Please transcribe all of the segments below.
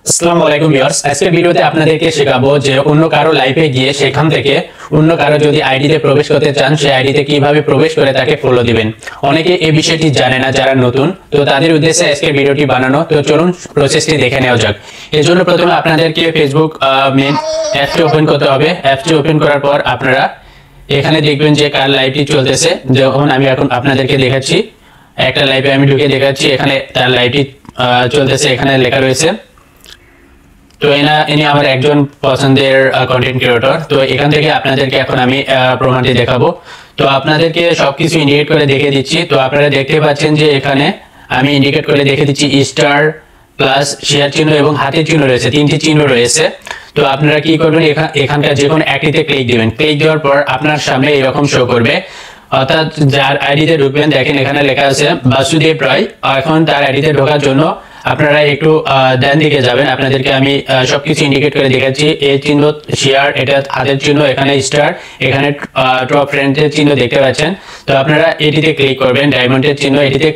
আসসালামু আলাইকুম ভিউয়ার্স, আজকের ভিডিওতে আপনাদেরকে শেখাবো যে অন্য কারো লাইভে গিয়ে সেখান থেকে অন্য কারো যদি আইডিতে প্রবেশ করতে চান সেই আইডিতে কিভাবে প্রবেশ করে তাকে ফলো দিবেন। অনেকে এই বিষয়টি জানে না যারা নতুন, তো তাদের উদ্দেশ্যে আজকের ভিডিওটি বানানো। তো চলুন প্রসেসটি দেখে নেওয়া যাক। এর জন্য প্রথমে আপনাদেরকে ফেসবুক মেন অ্যাপটি ওপেন করতে হবে। অ্যাপটি ওপেন করার পর আপনারা এখানে দেখবেন যে কার লাইভটি চলতেছে। যেমন আমি এখন আপনাদেরকে দেখাচ্ছি, একটা লাইভে আমি ঢুকে দেখাচ্ছি, এখানে তার লাইভটি চলতেছে, এখানে লেখা রয়েছে। তো ইনি আমার একজন পছন্দের কন্টেন্ট ক্রিয়েটর। তো এখান থেকে আপনাদেরকে এখন আমি প্রমাণটি দেখাবো। তো আপনাদেরকে সবকিছু ইন্ডিকেট করে দেখিয়ে দিচ্ছি। তো আপনারা দেখতে পাচ্ছেন যে এখানে আমি ইন্ডিকেট করে দেখে দিচ্ছি স্টার প্লাস শেয়ার চিহ্ন এবং হাতের চিহ্ন রয়েছে, তিনটি চিহ্ন রয়েছে। তো আপনারা কি করবেন, এখানকার যে কোনো একটিতে ক্লিক দিবেন। ক্লিক দেওয়ার পর আপনার সামনে এরকম শো করবে, অর্থাৎ যার আইডিতে ঢুকবেন দেখেন এখানে লেখা আছে বাসুদেব রায়। এখন তার আইডিতে ঢোকার জন্য আপনারা একটু ডান দিকে যাবেন। আপনাদেরকে আমি সবকিছু ইন্ডিকেট করে দেখাচ্ছি। এই চিহ্ন শেয়ার, এটা হাতের চিহ্ন, এখানে স্টার, এখানে টপ ফ্রেন্ডের চিহ্ন দেখতে পাচ্ছেন। তো আপনারা এটিতে ক্লিক করবেন, ডায়মন্ডের চিহ্ন, এটিতে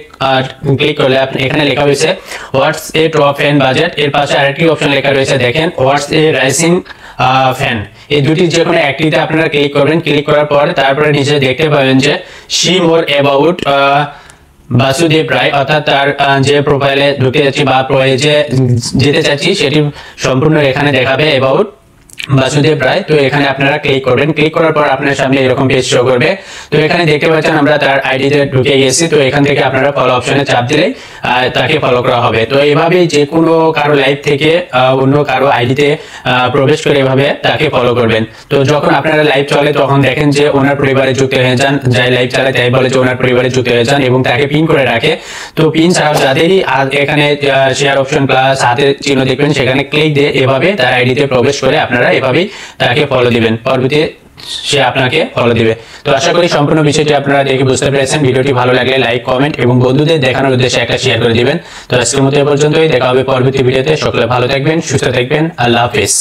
ক্লিক করলে এখানে লেখা হয়েছে হোয়াটস এ টপ ফ্যান বাজেট। এর পাশে আরেকটি অপশন লেখা রয়েছে দেখেন হোয়াটস এ রাইসিং ফ্যান। এই দুটি যে কোনো একটিতে আপনারা ক্লিক করবেন। ক্লিক করার পর তারপরে নিচে দেখতে পাবেন যে সি মোর অ্যাবাউট বাসুদেব রায়, অর্থাৎ তার যে প্রোফাইলে ঢুকে যাচ্ছি বা পেজে যেতে চাচ্ছি সেটি সম্পূর্ণ এখানে দেখাবে অ্যাবাউট বাসুদেব রায়। তো এখানে আপনারা ক্লিক করবেন। ক্লিক করার পর আপনার সামনে এরকম পেজ শো করবে। তো এখানে দেখতে পাচ্ছেন আমরা তার আইডিতে ঢুকে গেছি। তো এখান থেকে আপনারা ফলো অপশনে চাপ দিলেই তাকে ফলো করা হবে। তো এইভাবে যে কোনো কারো লাইভ থেকে অন্য কারো আইডিতে প্রবেশ করে এভাবে তাকে ফলো করবেন। তো যখন আপনারা লাইভ চলে তখন দেখেন যে ওনার পরিবারে যুক্ত হয়ে যান, যাই লাইভ চালায় তাই বলে যে ওনার পরিবারে যুক্ত হয়ে যান এবং তাকে পিন করে রাখে। তো পিন ছাড়াও যাদেরই এখানে শেয়ার অপশন প্লাস হাতের চিহ্ন দেখবেন সেখানে ক্লিক দিয়ে এভাবে তার আইডিতে প্রবেশ করে আপনারা এভাবেই তাকে ফলো দিবেন। পরবর্তীতে সে আপনাকে ফলো দিবে। তো আশা করি সম্পূর্ণ বিষয়টি আপনারা দেখে বুঝতে পেরেছেন। ভিডিওটি ভালো লাগলে লাইক, কমেন্ট এবং বন্ধুদের দেখানোর উদ্দেশ্যে একটা শেয়ার করে দিবেন। তো আজকের মতো এ পর্যন্তই, দেখা হবে পরবর্তী ভিডিওতে। সকলে ভালো থাকবেন, সুস্থ থাকবেন। আল্লাহ হাফেজ।